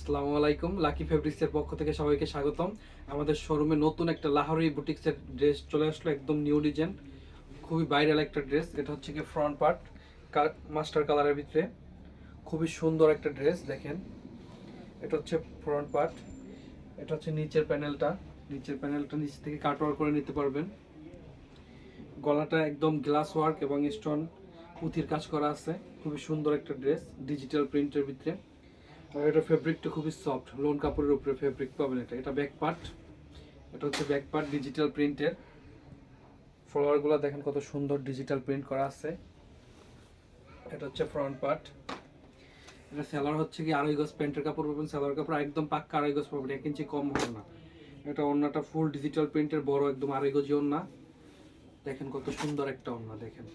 আসসালামু আলাইকুম। লাকি ফেব্রিক্সের পক্ষ থেকে সবাইকে স্বাগতম। আমাদের শোরুমে নতুন একটা লাহোরি বুটিক্সের ড্রেস চলে আসলো, একদম নিউ ডিজাইন, খুবই ভাইরাল একটা ড্রেস। এটা হচ্ছে কি ফ্রন্ট পার্ট মাস্টার কালারের ভিতরে, খুবই সুন্দর একটা ড্রেস। দেখেন, এটা হচ্ছে ফ্রন্ট পার্ট, এটা হচ্ছে নিচের প্যানেলটা। নিচ থেকে কাটওয়ার্ক করে নিতে পারবেন। গলাটা একদম গ্লাস ওয়ার্ক এবং স্টোন পুঁথির কাজ করা আছে। খুবই সুন্দর একটা ড্রেস, ডিজিটাল প্রিন্টের ভিতরে। আর এটা ফেব্রিকটা খুবই সফট, লোন কাপড়ের উপরে ফেব্রিক পাবেন। এটা ব্যাক পার্ট, এটা হচ্ছে ব্যাক পার্ট ডিজিটাল প্রিন্টের। ফ্লাওয়ারগুলো দেখেন কত সুন্দর ডিজিটাল প্রিন্ট করা আছে। এটা হচ্ছে ফ্রন্ট পার্ট। এটা সেলার হচ্ছে কি আড়াই গজ প্যান্টের কাপড় পাবেন। সেলার কাপড় একদম পাক্কা আড়াই গজ পাবেন, 1 ইঞ্চি কম হবে না। এটা ওড়নাটা ফুল ডিজিটাল প্রিন্টের, বড় একদম আড়াই গজি ওড়না। দেখেন কত সুন্দর একটা ওড়না, দেখেন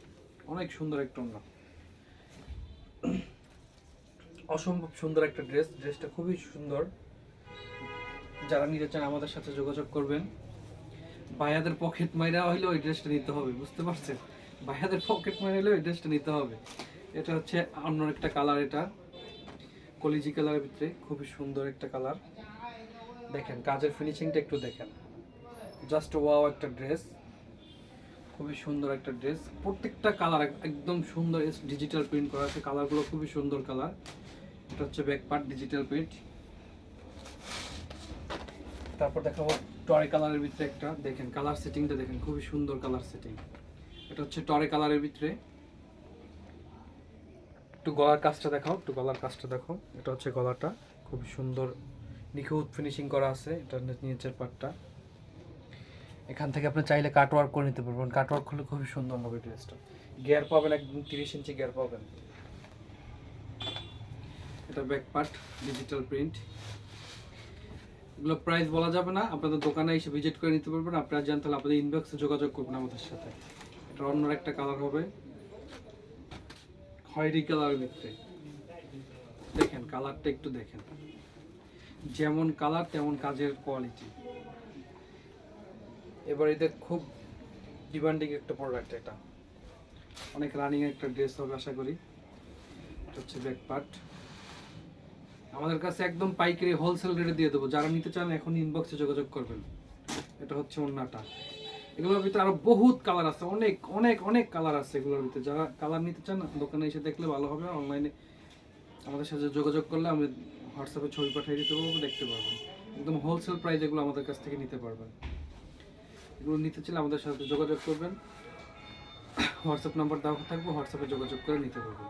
অনেক সুন্দর একটা ওড়না, অসম্ভব সুন্দর একটা ড্রেস। ড্রেসটা খুবই সুন্দর। যারা নিতে চান আমাদের সাথে যোগাযোগ করবেন। ভাইয়াদের পকেট মাইরা হইলে ওই ড্রেসটা নিতে হবে, বুঝতে পারছেন? ভাইয়াদের পকেট মাইরা হইলে ওই ড্রেসটা নিতে হবে। এটা হচ্ছে অন্য একটা কালার, এটা কলিজি কালারের ভিতরে, খুবই সুন্দর একটা কালার। দেখেন কাজের ফিনিশিংটা একটু দেখেন, জাস্ট ওয়াও একটা ড্রেস, খুবই সুন্দর একটা ড্রেস। প্রত্যেকটা কালার একদম সুন্দর, ডিজিটাল প্রিন্ট করা আছে। কালারগুলো খুবই সুন্দর কালার। এটা হচ্ছে ব্যাক পার্ট ডিজিটাল প্রিন্ট। তারপর দেখাবো টরে কালারের ভিতরে একটা, দেখেন কালার সেটিংটা দেখেন, খুবই সুন্দর কালার সেটিং। এটা হচ্ছে টরে কালারের ভিতরে। একটু গলার কাজটা দেখাও, একটু গলার কাজটা দেখো। এটা হচ্ছে গলাটা, খুবই সুন্দর নিখুঁত ফিনিশিং করা আছে। এটা নিচের পার্টটা, এখান থেকে আপনি চাইলে কাটওয়ার্ক করে নিতে পারবেন। কাটওয়ার্ক করলে খুবই সুন্দর হবে ড্রেসটা। গিয়ার পাবেন একদম 30 ইঞ্চি গিয়ার পাবেন। এটা ব্যাক পার্ট ডিজিটাল প্রিন্ট। এগুলো প্রাইস বলা যাবে না, আপনাদের দোকানে এসে ভিজিট করে নিতে পারবেন। আপনারা জানতে হলে আপনাদের ইনবক্সে যোগাযোগ করবেন আমাদের সাথে। এটা অন্য একটা কালার হবে, খয়েরি কালারের ভিতরে। দেখেন কালারটা একটু দেখেন, যেমন কালার তেমন কাজের কোয়ালিটি। এবার এদের খুব ডিমান্ডিং একটা প্রোডাক্ট, এটা অনেক রানিং একটা ড্রেস হবে আশা করি। এটা হচ্ছে ব্যাক পার্ট। আমাদের কাছে একদম পাইকারি হোলসেল রেটে দিয়ে দেবো, যারা নিতে চান এখন ইনবক্সে যোগাযোগ করবেন। এটা হচ্ছে ওড়নাটা। এগুলোর ভিতরে আরো বহুত কালার আছে, অনেক অনেক অনেক কালার আছে এগুলোর ভিতরে। যারা কালার নিতে চান দোকানে এসে দেখলে ভালো হবে। অনলাইনে আমাদের সাথে যোগাযোগ করলে আমি হোয়াটসঅ্যাপে ছবি পাঠিয়ে দিতে পারবো, দেখতে পারবেন। একদম হোলসেল প্রাইস এগুলো আমাদের কাছ থেকে নিতে পারবেন। এগুলো নিতে চাইলে আমাদের সাথে যোগাযোগ করবেন। হোয়াটসঅ্যাপ নাম্বার দেওয়া থাকবে, হোয়াটসঅ্যাপে যোগাযোগ করে নিতে পারবেন।